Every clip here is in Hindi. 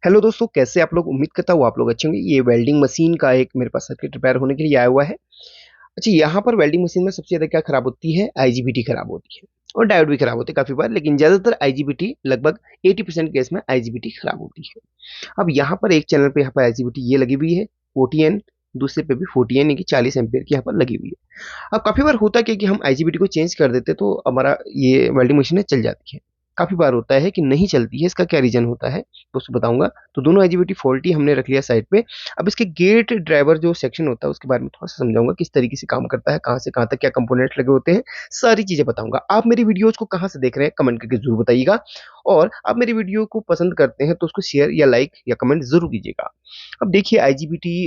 हेलो दोस्तों, कैसे आप लोग? उम्मीद करता हूँ आप लोग अच्छे होंगे। ये वेल्डिंग मशीन का एक मेरे पास सर्किट रिपेयर होने के लिए आया हुआ है। अच्छा, यहाँ पर वेल्डिंग मशीन में सबसे ज़्यादा क्या खराब होती है? आईजीबीटी खराब होती है और डायोड भी खराब होते हैं काफ़ी बार, लेकिन ज़्यादातर आईजीबीटी लगभग 80% केस में आईजीबीटी खराब होती है। अब यहाँ पर एक चैनल पे यहाँ पर आईजीबीटी ये लगी हुई है 40N, दूसरे पे भी 40N यानी कि 40 एम्पियर की यहाँ पर लगी हुई है। अब काफ़ी बार होता क्या है कि हम आईजीबीटी को चेंज कर देते तो हमारा ये वेल्डिंग मशीन है चल जाती है। काफ़ी बार होता है कि नहीं चलती है, इसका क्या रीज़न होता है तो उसको बताऊंगा। तो दोनों आईजीबीटी फॉल्टी हमने रख लिया साइड पे। अब इसके गेट ड्राइवर जो सेक्शन होता है उसके बारे में थोड़ा सा समझाऊंगा, किस तरीके से काम करता है, कहाँ से कहाँ तक क्या कंपोनेंट्स लगे होते हैं, सारी चीज़ें बताऊंगा। आप मेरी वीडियोज़ को कहाँ से देख रहे हैं कमेंट करके जरूर बताइएगा। और आप मेरी वीडियो को पसंद करते हैं तो उसको शेयर या लाइक या कमेंट जरूर कीजिएगा। अब देखिए आईजीबीटी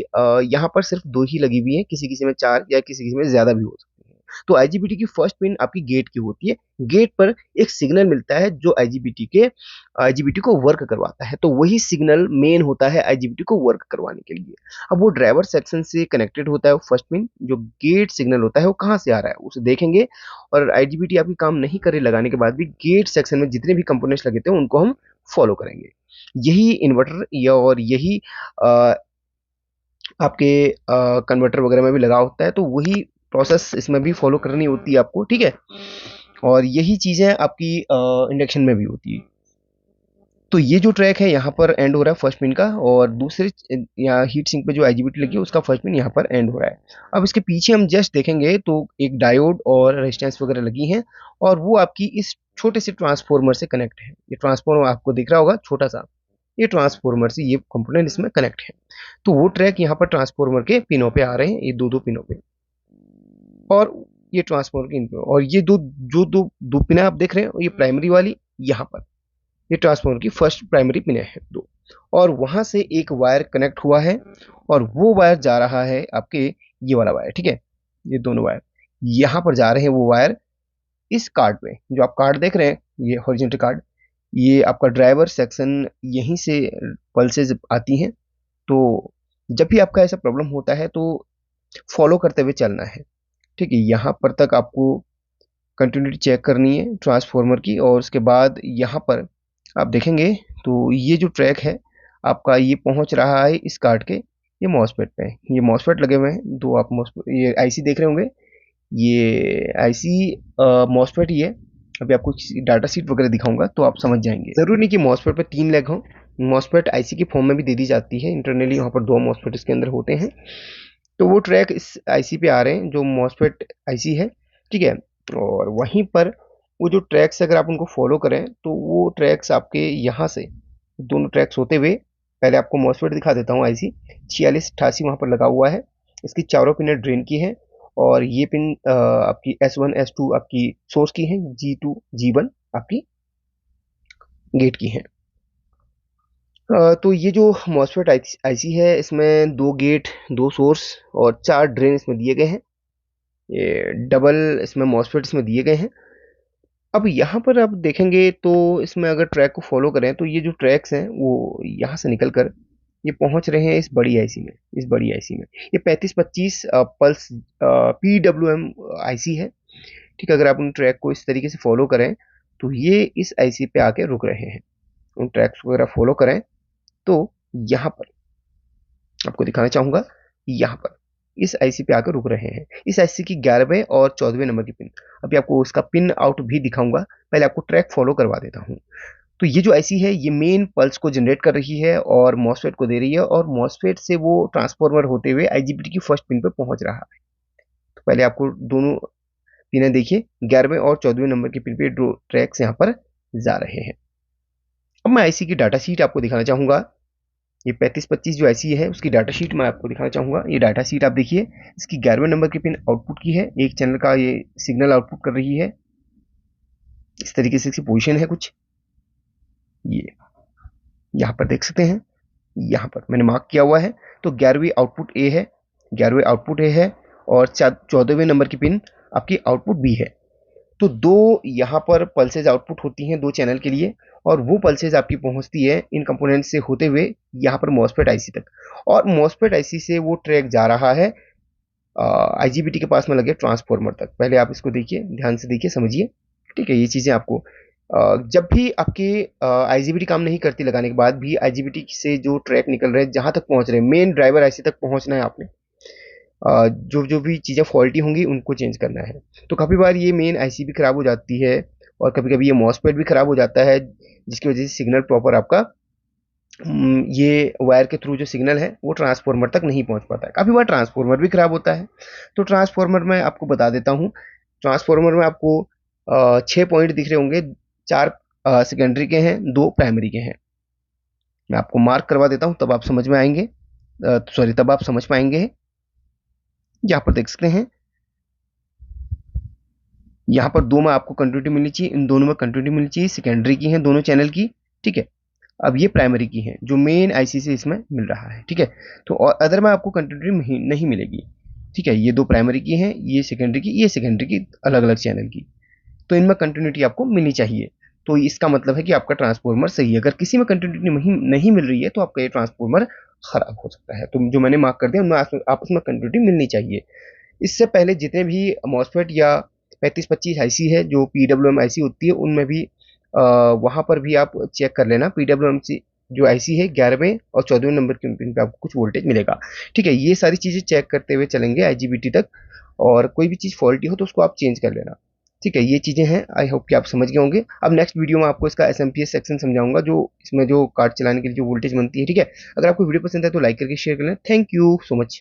यहाँ पर सिर्फ 2 ही लगी हुई है, किसी-किसी में 4 या किसी-किसी में ज़्यादा भी हो सकती है। तो आईजीबीटी की फर्स्ट पिन आपकी गेट की होती है। गेट पर एक सिग्नल मिलता है जो आईजीबीटी को वर्क करवाता है। तो वही सिग्नल मेन होता है आईजीबीटी को वर्क करवाने के लिए। अब वो ड्राइवर सेक्शन से कनेक्टेड होता है वो फर्स्ट पिन, जो गेट सिग्नल होता है वो कहाँ से आ रहा है उसे देखेंगे। और आईजीबीटी आपकी काम नहीं करे लगाने के बाद भी गेट सेक्शन में जितने भी कंपोनेंट्स लगे थे उनको हम फॉलो करेंगे। यही इन्वर्टर या और यही अ, आपके कन्वर्टर वगैरह में भी लगा होता है, तो वही प्रोसेस इसमें भी फॉलो करनी होती है आपको, ठीक है। और यही चीज़ें आपकी इंडक्शन में भी होती है। तो ये जो ट्रैक है यहाँ पर एंड हो रहा है फर्स्ट पिन का, और दूसरे यहाँ हीट सिंक पे जो आईजीबीटी लगी है उसका फर्स्ट पिन यहाँ पर एंड हो रहा है। अब इसके पीछे हम जस्ट देखेंगे तो एक डायोड और रेजिस्टेंस वगैरह लगी हैं, और वो आपकी इस छोटे से ट्रांसफॉर्मर से कनेक्ट है। ये ट्रांसफॉर्मर आपको दिख रहा होगा छोटा सा, ये ट्रांसफॉर्मर से ये कंपोनेंट इसमें कनेक्ट है। तो वो ट्रैक यहाँ पर ट्रांसफॉर्मर के पिनों पे आ रहे हैं, ये दो दो पिनों पे। और ये ट्रांसफॉर्मर के इन पे, और ये दो पिन आप देख रहे हैं, ये प्राइमरी वाली यहाँ पर, ये ट्रांसफार्मर की फर्स्ट प्राइमरी पिन है दो। और वहां से एक वायर कनेक्ट हुआ है, और वो वायर जा रहा है आपके, ये वाला वायर, ठीक है। ये दोनों वायर यहाँ पर जा रहे हैं, वो वायर इस कार्ड पे जो आप कार्ड देख रहे हैं, ये हॉरिजॉन्टल कार्ड, ये आपका ड्राइवर सेक्शन, यहीं से पल्सेज आती हैं। तो जब भी आपका ऐसा प्रॉब्लम होता है तो फॉलो करते हुए चलना है, ठीक है। यहाँ पर तक आपको कंटिन्यूटी चेक करनी है ट्रांसफॉर्मर की, और उसके बाद यहाँ पर आप देखेंगे तो ये जो ट्रैक है आपका, ये पहुंच रहा है इस कार्ड के, ये मॉसफेट पे। ये मॉसफेट लगे हुए हैं दो, आप मॉसफेट ये आईसी देख रहे होंगे, ये आईसी मॉसफेट ही है। अभी आपको डाटा शीट वगैरह दिखाऊंगा तो आप समझ जाएंगे। जरूरी नहीं कि मॉसफेट पे 3 लेग हो, मॉसफेट आईसी के फॉर्म में भी दे दी जाती है इंटरनली, वहाँ पर 2 मॉसफेट इसके अंदर होते हैं। तो वो ट्रैक इस आईसी पे आ रहे हैं जो मॉसफेट आईसी है, ठीक है। और वहीं पर वो जो ट्रैक्स अगर आप उनको फॉलो करें तो वो ट्रैक्स आपके यहाँ से दोनों ट्रैक्स होते हुए, पहले आपको मॉसफेट दिखा देता हूँ। आईसी 4688 वहाँ पर लगा हुआ है, इसकी चारों पिन ड्रेन की है, और ये पिन आपकी S1 S2 आपकी सोर्स की है, G2 G1 आपकी गेट की है। तो ये जो मॉसफेट आईसी है इसमें 2 गेट, 2 सोर्स और 4 ड्रेन इसमें दिए गए हैं। ये डबल इसमें मॉसफेट इसमें दिए गए हैं। अब यहाँ पर आप देखेंगे तो इसमें अगर ट्रैक को फॉलो करें तो ये जो ट्रैक्स हैं वो यहाँ से निकल कर ये पहुंच रहे हैं इस बड़ी आईसी में, इस बड़ी आईसी में। ये 3525 पल्स PWM आईसी है, ठीक है। अगर आप उन ट्रैक को इस तरीके से फॉलो करें तो ये इस आईसी पे आके रुक रहे हैं। उन ट्रैक्स वगैरह फॉलो करें तो यहाँ पर आपको दिखाना चाहूंगा, यहाँ पर इस आईसी पे आकर रुक रहे हैं। इस आईसी की 11वें और 14वें नंबर की पिन, अभी आपको उसका पिन आउट भी दिखाऊंगा, पहले आपको ट्रैक फॉलो करवा देता हूँ। तो ये जो आईसी है ये मेन पल्स को जनरेट कर रही है और मॉसफेट को दे रही है, और मॉसफेट से वो ट्रांसफॉर्मर होते हुए आईजीबीटी की फर्स्ट पिन पर पहुंच रहा है। तो पहले आपको दोनों पिनें देखिए, 11वें और 14वें नंबर की पिन पे दो ट्रैक्स यहाँ पर जा रहे हैं। अब मैं आईसी की डाटा शीट आपको दिखाना चाहूंगा। ये 3525 जो आईसी है उसकी डाटा शीट मैं आपको दिखाना चाहूंगा। ये डाटा शीट आप देखिए, इसकी 11वें नंबर की पिन आउटपुट की है, एक चैनल का ये सिग्नल आउटपुट कर रही है। इस तरीके से इसकी पोजीशन है कुछ, ये यहाँ पर देख सकते हैं, यहाँ पर मैंने मार्क किया हुआ है। तो 11वीं आउटपुट ए है, 11वीं आउटपुट ए है, और 14वें नंबर की पिन आपकी आउटपुट बी है। तो दो यहाँ पर पल्सेज आउटपुट होती हैं दो चैनल के लिए, और वो पल्सेज आपकी पहुंचती है इन कंपोनेंट से होते हुए यहाँ पर मॉसफेट आईसी तक, और मॉसफेट आईसी से वो ट्रैक जा रहा है आईजीबीटी के पास में लगे ट्रांसफॉर्मर तक। पहले आप इसको देखिए, ध्यान से देखिए, समझिए, ठीक है। ये चीज़ें आपको जब भी आपके आईजीबीटी काम नहीं करती लगाने के बाद भी आईजीबीटी से जो ट्रैक निकल रहे हैं जहां तक पहुंच रहे हैं मेन ड्राइवर आईसी तक पहुंचना है आपने। जो जो भी चीज़ें फॉल्टी होंगी उनको चेंज करना है। तो काफ़ी बार ये मेन आईसी भी खराब हो जाती है और कभी कभी ये मॉसफेट भी खराब हो जाता है, जिसकी वजह से सिग्नल प्रॉपर आपका ये वायर के थ्रू जो सिग्नल है वो ट्रांसफार्मर तक नहीं पहुंच पाता है। काफ़ी बार ट्रांसफार्मर भी खराब होता है। तो ट्रांसफार्मर में आपको बता देता हूँ। ट्रांसफार्मर में आपको 6 पॉइंट दिख रहे होंगे। 4 सेकेंडरी के हैं, 2 प्राइमरी के हैं। मैं आपको मार्क करवा देता हूँ तब आप समझ में आएंगे, सॉरी तब आप समझ पाएंगे। यहाँ पर देख सकते हैं, यहाँ पर 2 में आपको कंटिन्यूटी मिलनी चाहिए, इन दोनों में कंटिन्यूटी मिलनी चाहिए। सेकेंडरी की हैं दोनों चैनल की, ठीक है। अब ये प्राइमरी की हैं जो मेन आईसी से इसमें मिल रहा है, ठीक है। तो और अदर में आपको कंटिन्यूटी नहीं मिलेगी, ठीक है। ये 2 प्राइमरी की हैं, ये सेकेंडरी की, ये सेकेंडरी की, अलग अलग चैनल की। तो इनमें कंटिन्यूटी आपको मिलनी चाहिए। तो इसका मतलब है कि आपका ट्रांसफार्मर सही है। अगर किसी में कंटिन्यूटी नहीं मिल रही है तो आपका ये ट्रांसफार्मर खराब हो सकता है। तो जो मैंने मार्क कर दिया उनमें आपस में कंटिन्यूटी मिलनी चाहिए। इससे पहले जितने भी मॉसफेट या 3525 आईसी है जो पीडब्ल्यूएम आईसी होती है उनमें भी वहाँ पर भी आप चेक कर लेना। पीडब्ल्यूएम जो आईसी है 11वें और 14वें नंबर के पिन पे आपको कुछ वोल्टेज मिलेगा, ठीक है। ये सारी चीज़ें चेक करते हुए चलेंगे आईजीबीटी तक, और कोई भी चीज़ फॉल्टी हो तो उसको आप चेंज कर लेना, ठीक है। ये चीज़ें हैं, आई होप कि आप समझ गए होंगे। अब नेक्स्ट वीडियो में आपको इसका एसएमपीएस सेक्शन समझाऊंगा, जो इसमें जो कार्ड चलाने के लिए जो वोल्टेज बनती है, ठीक है। अगर आपको वीडियो पसंद है तो लाइक करके शेयर कर लें। Thank you so much.